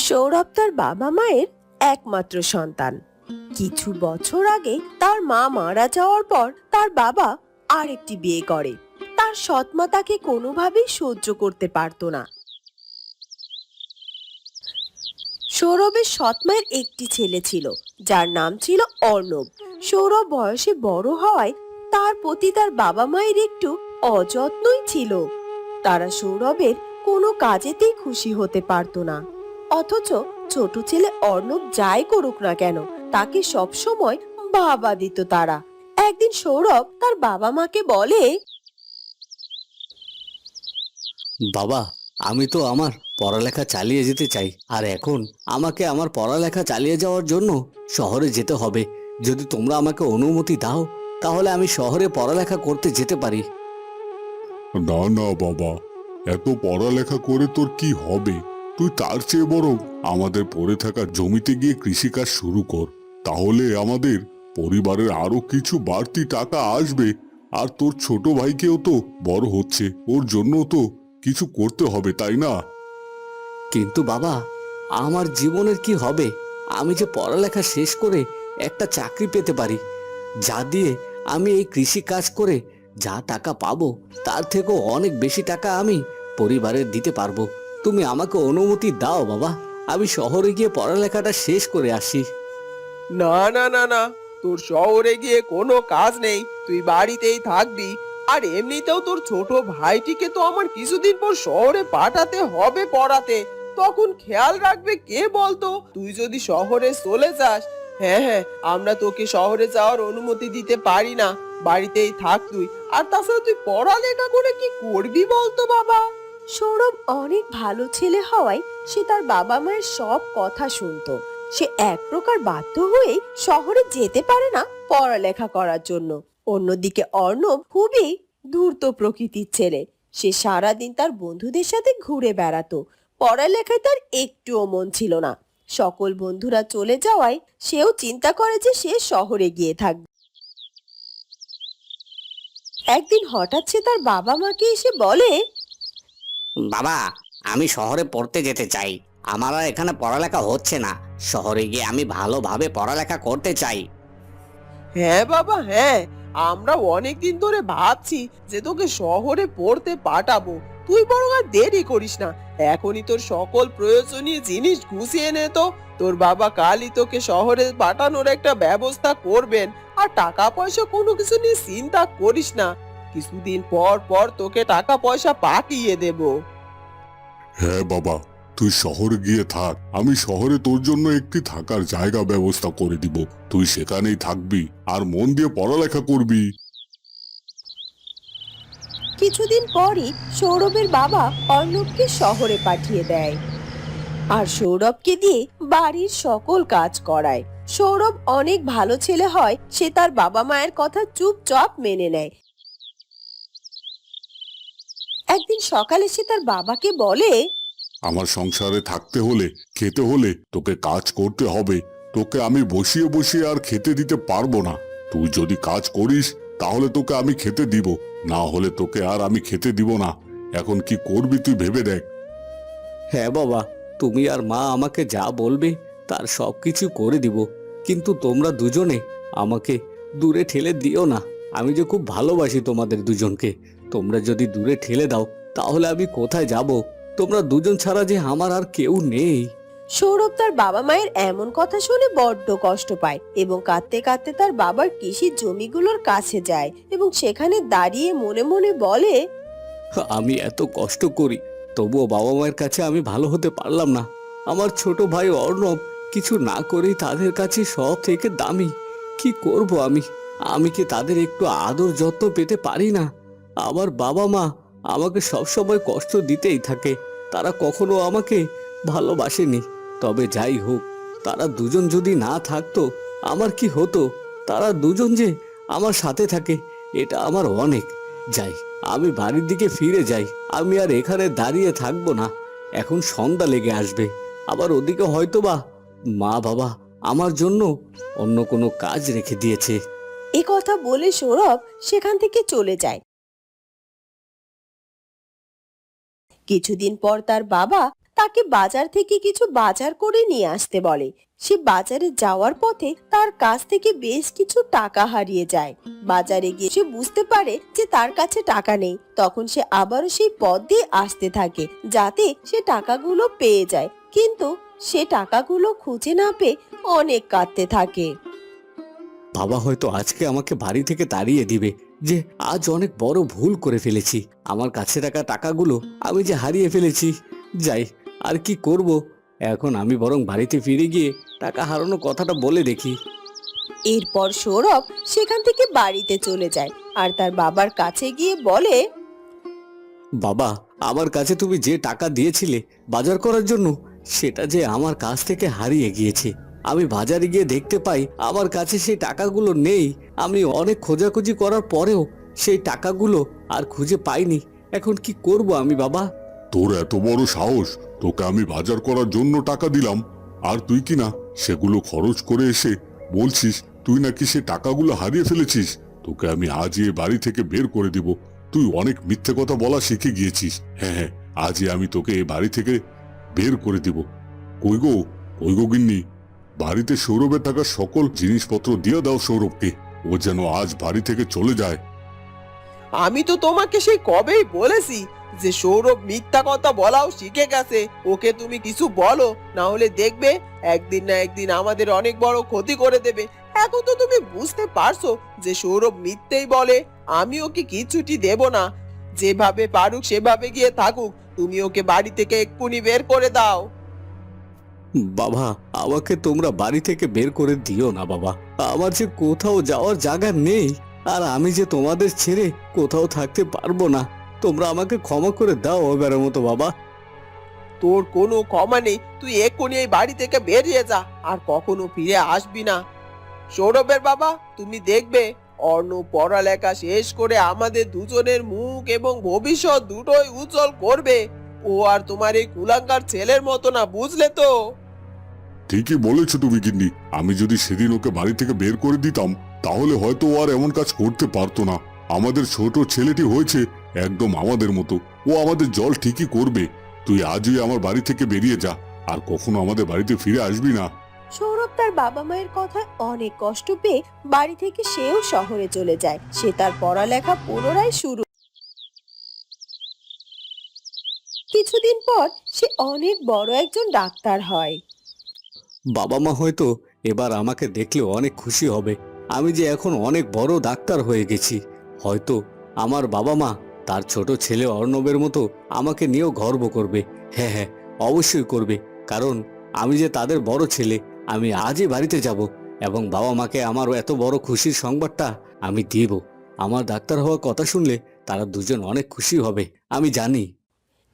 সৌরভ তার বাবা মায়ের একমাত্র সন্তান। কিছু বছর আগে তার মা মারা যাওয়ার পর তার বাবা আরেকটি বিয়ে করে। তার সৎমা তাকে কোনোভাবেই সহ্য করতে পারতো না। সৌরভের সৎমায়ের একটি ছেলে ছিল, যার নাম ছিল অর্ণব। সৌরভ বয়সে বড় হওয়ায় তার প্রতি তার বাবা মায়ের একটু অযত্নই ছিল। তারা সৌরভের কোনো কাজেতেই খুশি হতে পারতো না। অথচ ছোট ছেলে অর্ণব যাই করুক না কেন, তাকে সব সময় বাবা দিত তারা। একদিন সৌরভ তার বাবা মাকে বলে, বাবা, আমি তো আমার পড়ালেখা চালিয়ে যেতে চাই, আর এখন আমাকে আমার পড়ালেখা চালিয়ে যাওয়ার জন্য শহরে যেতে হবে। যদি তোমরা আমাকে অনুমতি দাও, তাহলে আমি শহরে পড়ালেখা করতে যেতে পারি। না না বাবা, এত পড়ালেখা করে তোর কি হবে? তুই তার চেয়ে বরং আমাদের পড়ে থাকা জমিতে গিয়ে কৃষিকাজ শুরু কর। তাহলে আমাদের পরিবারের আরো কিছু বাড়তি টাকা আসবে। আর তোর ছোট ভাইকেও তো বড় হচ্ছে, ওর জন্য তো কিছু করতে হবে, তাই না? কিন্তু বাবা, আমার জীবনের কি হবে? আমি যে পড়ালেখা শেষ করে একটা চাকরি পেতে পারি, যা দিয়ে আমি এই কৃষি কাজ করে যা টাকা পাবো, তার থেকেও অনেক বেশি টাকা আমি পরিবারের দিতে পারবো। তুমি আমাকে অনুমতি দাও বাবা, আমি শহরে গিয়ে পড়ালেখাটা শেষ করে আসি। না না না না, তোর শহরে গিয়ে কোনো কাজ নেই, তুই বাড়িতেই থাকবি। আর এমনিতেও তোর ছোট ভাইটিকে তো আমার কিছুদিন পর শহরে পাঠাতে হবে পড়াতে। তখন খেয়াল রাখবে কে বলতো? তুই যদি শহরে চলে যাস, হ্যাঁ হ্যাঁ, আমরা তোকে শহরে যাওয়ার অনুমতি দিতে পারি না। বাড়িতেই থাক তুই। আর তাছাড়া তুই পড়ালেখা করে কি করবি বলতো বাবা? সৌরভ অনেক ভালো ছেলে হওয়ায় সে তার বাবা মায়ের সব কথা শুনতো। সে এক প্রকার বাধ্য হয়ে শহরে যেতে পারে না পড়ালেখা করার জন্য। অন্যদিকে অর্ণব খুবই ধূর্ত প্রকৃতির ছেলে। সে সারাদিন তার বন্ধুদের সাথে ঘুরে বেড়াতো। পড়ালেখায় তার একটুও মন ছিল না। সকল বন্ধুরা চলে যাওয়ায় সেও চিন্তা করে যে সে শহরে গিয়ে থাকবে। একদিন হঠাৎ সে তার বাবা মাকে এসে বলে, বাবা, আমি শহরে পড়তে যেতে চাই। আমার আর এখানে পড়ালেখা হচ্ছে না। শহরে গিয়ে আমি ভালোভাবে পড়ালেখা করতে চাই। হ্যাঁ বাবা, হ্যাঁ, আমরা অনেকদিন ধরে ভাবছি যে তোকে শহরে পড়তে পাঠাবো। তুই বরং আর দেরি করিস না, এখনই তোর সকল প্রয়োজনীয় জিনিস গুছিয়ে নে তো। তোর বাবা কালই তোকে শহরে পাঠানোর একটা ব্যবস্থা করবেন। আর টাকা পয়সা কোনো কিছু নিয়ে চিন্তা করিস না, কিছুদিন পর পর তোকে টাকা পয়সা পাঠিয়ে দেবো। হ্যাঁ বাবা, তুই শহরে গিয়ে থাক। আমি শহরে তোর জন্য একটি থাকার জায়গা ব্যবস্থা করে দিব। তুই সেখানেই থাকবি আর মন দিয়ে পড়ালেখা করবি। কিছুদিন পরই সৌরভের বাবা অর্ণবকে শহরে পাঠিয়ে দেয় আর সৌরভকে দিয়ে বাড়ির সকল কাজ করায়। সৌরভ অনেক ভালো ছেলে হয়, সে তার বাবা মায়ের কথা চুপচাপ মেনে নেয়। একদিন সকালে সে তার বাবাকে বলে, আমার সংসারে থাকতে হলে, খেতে হলে তোকে কাজ করতে হবে। তোকে আমি বসিয়ে বসিয়ে আর খেতে দিতে পারবো না। তুই যদি কাজ করিস তাহলে তোকে আমি খেতে দিব, না হলে তোকে আর আমি খেতে দিব না। এখন কি করবি তুই ভেবে দেখ। হ্যাঁ বাবা, তুমি আর মা আমাকে যা বলবে তার সব কিছু করে দিব। কিন্তু তোমরা দুজনে আমাকে দূরে ঠেলে দিও না। আমি যে খুব ভালোবাসি তোমাদের দুজনকে। তোমরা যদি দূরে ঠেলে দাও, তাহলে আমি কোথায় যাব? তোমরা দুজন ছাড়া যে আমার আর কেউ নেই। সৌরভ তার বাবা মায়ের এমন কথা শুনে বড্ড কষ্ট পায় এবং কাঁদতে কাঁদতে তার বাবার কৃষির জমিগুলোর কাছে যায় এবং সেখানে দাঁড়িয়ে মনে মনে বলে, আমি এত কষ্ট করি, তবুও বাবা মায়ের কাছে আমি ভালো হতে পারলাম না। আমার ছোট ভাই অর্ণব কিছু না করেই তাদের কাছে সব থেকে দামি। কি করব আমি? আমি কি তাদের একটু আদর যত্ন পেতে পারি না? আমার বাবা মা আমাকে সবসময় কষ্ট দিতেই থাকে। তারা কখনো আমাকে ভালোবাসেনি। তবে যাই হোক, তারা দুজন যদি না থাকতো আমার কি হতো? তারা দুজন যে আমার সাথে থাকে, এটা আমার অনেক। যাই, আমি বাড়ির দিকে ফিরে যাই। আমি আর এখানে দাঁড়িয়ে থাকবো না। এখন সন্ধ্যা লেগে আসবে, আবার ওদিকে হয়তোবা মা বাবা আমার জন্য অন্য কোনো কাজ রেখে দিয়েছে। এ কথা বলে সৌরভ সেখান থেকে চলে যায়। কিছুদিন পর তার বাবা তাকে বাজার থেকে কিছু বাজার করে নিয়ে আসতে বলে। সে বাজারে যাওয়ার পথে তার কাছ থেকে বেশ কিছু টাকা হারিয়ে যায়। বাজারে গিয়ে সে বুঝতে পারে যে তার কাছে টাকা নেই। তখন সে আবারও সেই পথ দিয়ে আসতে থাকে যাতে সে টাকাগুলো পেয়ে যায়, কিন্তু সে টাকাগুলো খুঁজে না পেয়ে অনেক কাঁদতে থাকে। বাবা হয়তো আজকে আমাকে বাড়ি থেকে তাড়িয়ে দিবে, যে আজ অনেক বড় ভুল করে ফেলেছি। আমার কাছে রাখা টাকাগুলো আমি যে হারিয়ে ফেলেছি। যাই, আর কি করব, এখন আমি বরং বাড়িতে ফিরে গিয়ে টাকা হারানোর কথাটা বলে দেখি। এরপর সৌরভ সেখান থেকে বাড়িতে চলে যায় আর তার বাবার কাছে গিয়ে বলে, বাবা, আমার কাছে তুমি যে টাকা দিয়েছিলে বাজার করার জন্য, সেটা যে আমার কাছ থেকে হারিয়ে গিয়েছে। আমি বাজারে গিয়ে দেখতে পাই আমার কাছে সেই টাকাগুলো নেই। আমি অনেক খোঁজাখুঁজি করার পরেও সেই টাকাগুলো আর খুঁজে পাইনি। এখন কি করব আমি বাবা? তোর এত বড় সাহস, তোকে আমি বাজার করার জন্য টাকা দিলাম, আর তুই কি না সেগুলো খরচ করে এসে বলছিস তুই নাকি সে টাকাগুলো হারিয়ে ফেলেছিস। তোকে আমি আজই এ বাড়ি থেকে বের করে দিব। তুই অনেক মিথ্যে কথা বলা শিখে গিয়েছিস। হ্যাঁ হ্যাঁ, আজই আমি তোকে এ বাড়ি থেকে বের করে দিব। কই গো গিন্নি, বাড়িতে সৌরভের থাকা সকল জিনিসপত্র দিয়ে দাও সৌরভকে, ও যেন আজ বাড়ি থেকে চলে যায়। আমি তো তোমাকে সেই কবেই বলেছি যে সৌরভ মিথ্যা কথা বলাও শিখে গেছে। ওকে তুমি কিছু বলো, না হলে দেখবে একদিন না একদিন আমাদের অনেক বড় ক্ষতি করে দেবে। এখন তো তুমি বুঝতে পারছো যে সৌরভ মিথ্যেই বলে। আমি ওকে কিছুটি দেব না। যেভাবে পারুক সেভাবে গিয়ে থাকুক, তুমি ওকে বাড়ি থেকে এক্ষুনি বের করে দাও। বাবা, আমাকে তোমরা বাড়ি থেকে বের করে দিও না বাবা। আমার যে কোথাও যাওয়ার জায়গা নেই, আর আমি যে তোমাদের ছেড়ে কোথাও থাকতে পারবো না। তোমরা আমাকে ক্ষমা করে দাও এবারের মতো বাবা। তোর কোনো ক্ষমা নেই, তুই এক্ষুনি এই বাড়ি থেকে বেরিয়ে যা, আর কখনো ফিরে আসবি না। সৌরভের বাবা, তুমি দেখবে অর্ণব পড়ালেখা শেষ করে আমাদের দুজনের মুখ এবং ভবিষ্যৎ দুটোই উজ্জ্বল করবে। ও আর তোমার এই কুলাঙ্গার ছেলের মতো না, বুঝলে তো? ঠিকই বলেছো তুমি গিন্নি। আমি যদি সেদিন ওকে বাড়ি থেকে বের করে দিতাম, তাহলে হয়তো ও আর এমন কাজ করতে পারতো না। আমাদের ছোট ছেলেটি হয়েছে একদম আমাদের মতো, ও আমাদের জল ঠিকই করবে। তুই আজই আমার বাড়ি থেকে বেরিয়ে যা, আর কখনো আমাদের বাড়িতে ফিরে আসবি না। সৌরভ তার বাবা মায়ের কথায় অনেক কষ্ট পেয়ে বাড়ি থেকে সেও শহরে চলে যায়। সে তার পড়ালেখা পুনরায় শুরু। কিছুদিন পর সে অনেক বড় একজন ডাক্তার হয়। বাবা মা হয়তো এবার আমাকে দেখলে অনেক খুশি হবে। আমি যে এখন অনেক বড় ডাক্তার হয়ে গেছি। হয়তো আমার বাবা মা তার ছোট ছেলে অর্ণবের মতো আমাকে নিয়েও গর্ব করবে। হ্যাঁ হ্যাঁ, অবশ্যই করবে, কারণ আমি যে তাদের বড় ছেলে। আমি আজই বাড়িতে যাব এবং বাবা মাকে আমার এত বড় খুশির সংবাদটা আমি দিব। আমার ডাক্তার হওয়ার কথা শুনলে তারা দুজন অনেক খুশি হবে, আমি জানি।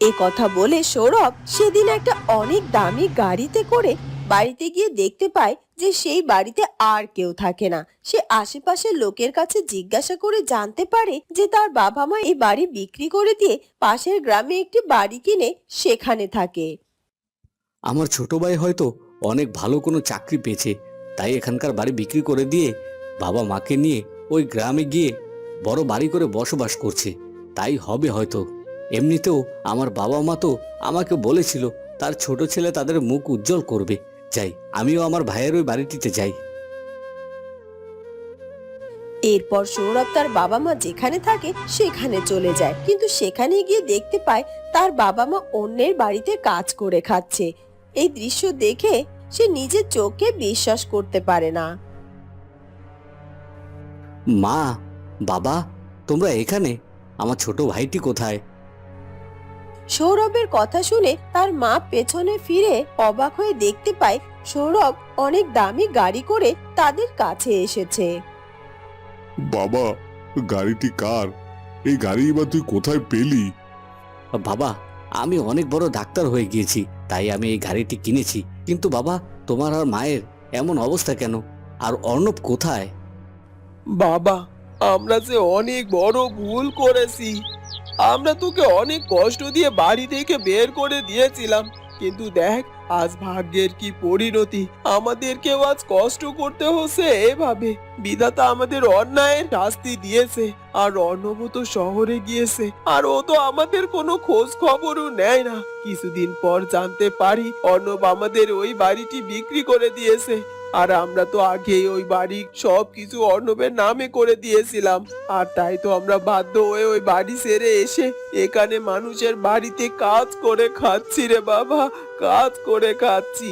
এ কথা বলে সৌরভ সেদিন একটা অনেক দামি গাড়িতে করে বাড়িতে গিয়ে দেখতে পায় যে সেই বাড়িতে আর কেউ থাকে না। সে আশেপাশের লোকের কাছে জিজ্ঞাসা করে জানতে পারে যে তার বাবা মা এই বাড়ি বিক্রি করে দিয়ে পাশের গ্রামে একটি বাড়ি কিনে সেখানে থাকে। আমার ছোট ভাই হয়তো অনেক ভালো কোনো চাকরি পেয়েছে, তাই এখানকার বাড়ি বিক্রি করে দিয়ে বাবা মাকে নিয়ে ওই গ্রামে গিয়ে বড় বাড়ি করে বসবাস করছে। তাই হবে হয়তো। এমনিতেও আমার বাবা মা তো আমাকে বলেছিল তার ছোট ছেলে তাদের মুখ উজ্জ্বল করবে। যাই, আমিও আমার ভাইয়ের ওই বাড়িটিতে যাই। এরপর সৌরভ তার বাবা মা যেখানে থাকে সেখানে চলে যায়, কিন্তু সেখানে গিয়ে দেখতে পায় তার বাবা মা অন্যের বাড়িতে কাজ করে খাচ্ছে। এই দৃশ্য দেখে সে নিজের চোখে বিশ্বাস করতে পারে না। মা, বাবা, তোমরা এখানে? আমার ছোট ভাইটি কোথায়? সৌরভের কথা শুনে তার মা পেছনে ফিরে অবাক হয়ে দেখতে পায় সৌরভ অনেক দামি গাড়ি করে তাদের কাছে এসেছে। বাবা, গাড়িটি কার? এই গাড়ি বা তুই কোথায় পেলি? বাবা, আমি অনেক বড় ডাক্তার হয়ে গিয়েছি, তাই আমি এই গাড়িটি কিনেছি। কিন্তু বাবা, তোমার আর মায়ের এমন অবস্থা কেন? আর অর্ণব কোথায়? বাবা, আমরা যে অনেক বড় ভুল করেছি। আমরা তোকে অনেক কষ্ট দিয়ে বাড়ি থেকে বের করে দিয়েছিলাম, কিন্তু দেখ আজ ভাগ্যের কি পরিণতি, আমাদেরকেও আজ কষ্ট করতে হচ্ছে এভাবে। বিধাতা আমাদের অন্যায়ের শাস্তি দিয়েছে। আর অর্ণব তো শহরে গিয়েছে, আর ও তো আমাদের কোনো খোঁজ খবরও নেয় না। কিছুদিন পর জানতে পারি অর্ণব আমাদের ওই বাড়িটি বিক্রি করে দিয়েছে। আর আমরা তো আগেই ওই বাড়ি সবকিছু অর্ণবের নামে করে দিয়েছিলাম। আর তাই তো আমরা বাধ্য হয়ে ওই বাড়ি ছেড়ে এসে এখানে মানুষের বাড়িতে কাজ করে খাচ্ছি রে বাবা, কাজ করে খাচ্ছি।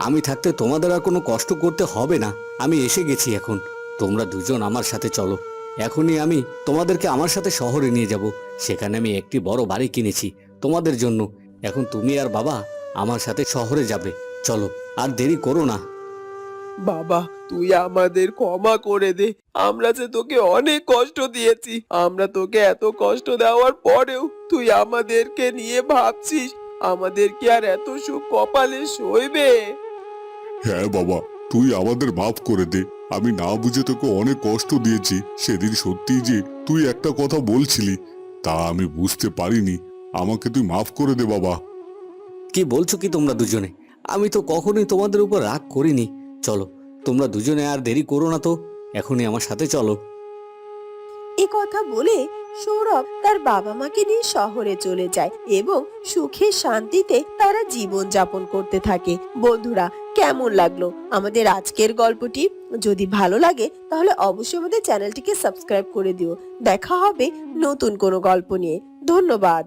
আমি থাকতে তোমাদের আর কোনো কষ্ট করতে হবে না। আমি এসে গেছি এখন। তোমরা দুজন আমার সাথে চলো। এখনই আমি তোমাদেরকে আমার সাথে শহরে নিয়ে যাব। সেখানে আমি একটি বড় বাড়ি কিনেছি তোমাদের জন্য। এখন তুমি আর বাবা আমার সাথে শহরে যাবে। চলো, আর দেরি করো না। বাবা তুই আমাদের ক্ষমা করে দে, আমরা যে তোকে অনেক কষ্ট দিয়েছি। আমরা তোকে এত কষ্ট দেওয়ার পরেও তুই আমাদেরকে নিয়ে ভাবছিস আমাদের কি আর এত সুখ কপালে সইবে? হ্যাঁ বাবা, তুই আমাদের মাফ করে দে। আমি না বুঝে তোকে অনেক কষ্ট দিয়েছি। সেদিন সত্যি যে তুই একটা কথা বলছিলি তা আমি বুঝতে পারিনি। আমাকে তুই মাফ করে দে বাবা। কি বলছো কি তোমরা দুজনে? আমি তো কখনোই তোমাদের উপর রাগ করিনি। চলো, তোমরা দুজনে আর দেরি করো না তো, এখনই আমার সাথে চলো। এ কথা বলে সৌরভ তার বাবা মাকে নিয়ে শহরে চলে যায় এবং সুখে শান্তিতে তারা জীবন যাপন করতে থাকে। বন্ধুরা, কেমন লাগলো আমাদের আজকের গল্পটি? যদি ভালো লাগে তাহলে অবশ্যই আমাদের চ্যানেলটিকে সাবস্ক্রাইব করে দিও। দেখা হবে নতুন কোনো গল্প নিয়ে। ধন্যবাদ।